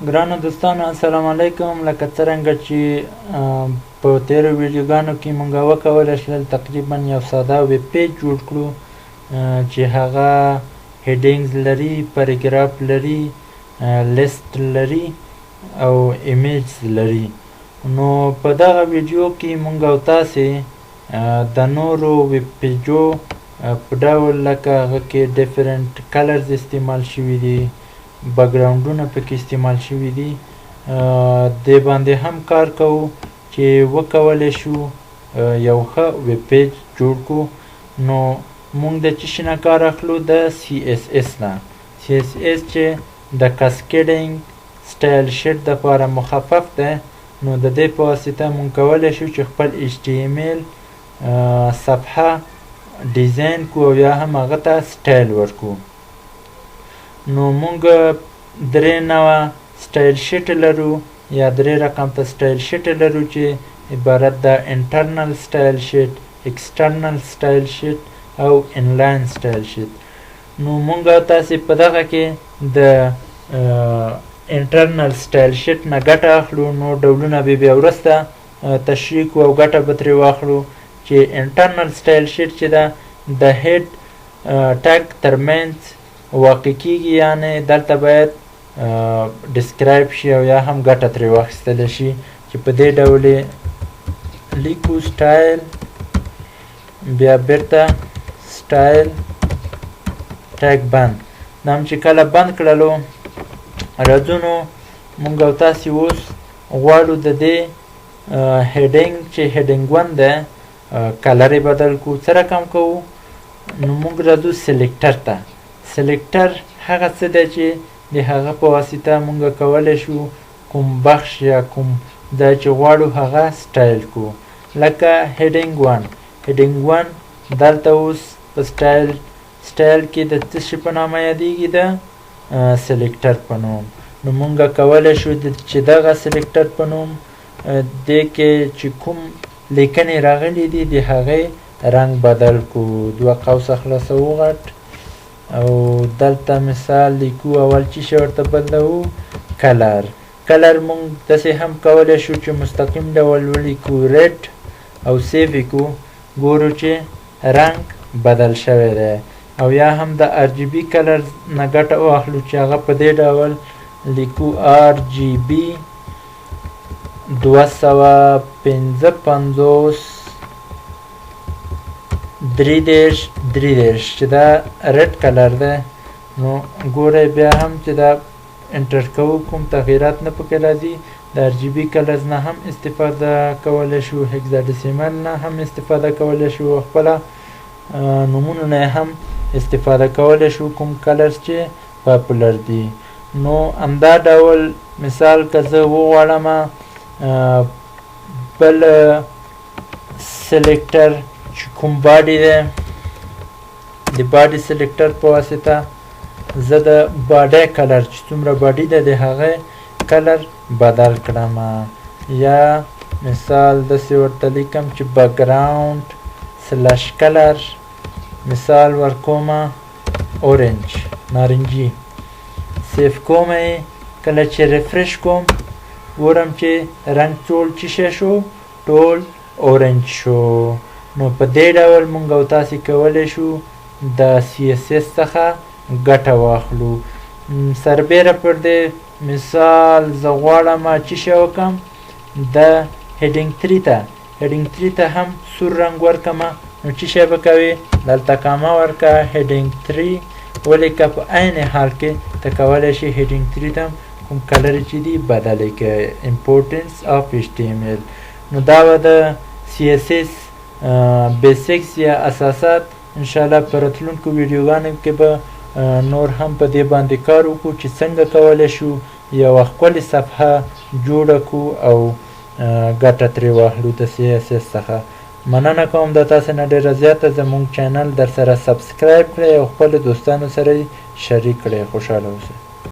ګرانو دوستانو السلام علیکم. لکه څرنګه چې په تیرو ویډیوګانو کې مونږ وکولی شول تقریبا یو ساده ویب پیج جوړ کړو چې هغه هیډینګز لري، پاراګراف لري، لیست لري او ایمیجز لري. نو په دغه ویډیو کې مونږ او تاسې د نورو ویب پیجو په ډول لکه هغه کې ډیفرنٹ کلرز استعمال شوي دي، بکګراونډونه پکې استعمال شوي دي، دې باندې هم کار کوو چې وکولی شو یو ښه ویب پیج جوړ کړو. نو مونږ د څه شي نه کار اخلو؟ د CSS نه. CSS چې د کاسکیډینګ سټایل شیټ دپاره مخفف دی. نو د دې په واسطه مونږ کولی شو چې خپل HTML صفحه ډیزاین کړو او یا هم هغه ته سټایل ورکړو. نو مونږ درې نوع سټایل شیټ لرو یا درې رقم ته سټایل شیټ لرو چې عبارت د انټرنل سټایل شیټ، ایکسټرنل سټایل شیټ او انلاین سټایل شیټ. نو مونږ تاسې په دغه کې د انټرنل سټایل شیټ نه ګټه اخلو. نو ډولونه به بیا وروسته تشریح کړو او ګټه به ترې واخلو. چې انټرنل سټایل شیټ چې ده د هیډ ټګ ترمنځ واقع کیږي، یعنې دلته باید ډسکرایب شي او یا هم ګټه ترې واخیستلی شي چې په دې ډول یې لیکو سټایل، بیا بیرته سټایل ټګ بند. دا هم چې کله بند کړلو راځو نو مونږ او تاسې اوس غواړو د دې هیډینګ چې هیډینګ 1 دی کلر یې بدل کړو. څه رقم کوو؟ نو مونږ راځو سلیکټر ته. سلیکټر هغه څه دی چې د هغه په واسطه مونږ کولی شو کوم بخش یا کوم ځای چې غواړو هغه سټایل کړو. لکه هیډینګ 1. هیډینګ 1 دلته اوس په سټایل کې د څه شي په نامه یادیږي؟ د سلیکټر په نوم. نو مونږ کولی شو چې دغه سلیکټر په نوم دې کې چې کوم لیکنې راغلي دي د هغې رنګ بدل کړو. دوه قوسه خلاصوو غټ او دلته مثال لیکو. اول چې شی ورته بدلوو؟ کلر. کلر مونږ داسې هم کولی شو چې مستقیم ډول ولیکو ریډ او سیو یې کړو. ګورو چې رنګ بدل شوی دی. او یا هم د RGB کلر نه ګټه واخلو چې هغه په دې ډول لیکو RGB 255 33 چې دا ریډ کلر دی. نو ګورئ بیا هم چې دا انټر کوو کوم تغییرات نه پکې راځي. د RGB کلرز نه هم استفاده کولی شو، هکزاډیسیمل نه هم استفاده کولی شو، خپله نومونو نه هم استفاده کولی شو کوم کلرز چې پاپولر دي. نو همدا ډول مثال که زه وغواړم بل سلیکټر چې کوم باډي دی، د باډي سلیکټر په واسطه زه د باډي کلر چې څومره باډي دی د هغې کلر بدل کړم. یا مثال داسې ورته لیکم چې بکګراونډ سلش کلر مثال ورکومه اورنج، نارنجي. سیف کوم یې. کله چې ریفرش کوم ګورم چې رنګ ټول څه شی شو؟ ټول اورنج شو. نو په دې ډول مونږ او تاسې کولی شو د CSS څخه ګټه واخلو. سربیره پر دې مثال زه غواړم څه شی وکړم؟ د هیډینګ 3 ته. هیډینګ 3 ته هم سور رنګ ورکړم. نو څه شی به کوې؟ دلته کامه ورکړه، هیډینګ 3 ولیکه. په عین حال کې ته کولی شي هیډینګ 3 ته کوم کلر چې دي بدل یې کړې. امپورټنس آف HTML. نو دا به د CSS بیسکس یا اساسات. انشاءالله په راتلونکو ویډیوګانو کې به نور هم په دې باندې کار وکړو چې څنګه کولی شو یوه ښکلې صفحه جوړه کړو او ګټه ترې واخلو د CSS څخه. مننه کوم د تاسې نه ډېره زیاته. زموږ چینل در سره سبسکرایب کړئ او خپلو دوستانو سره یې شریک کړئ. خوشحاله اوسئ.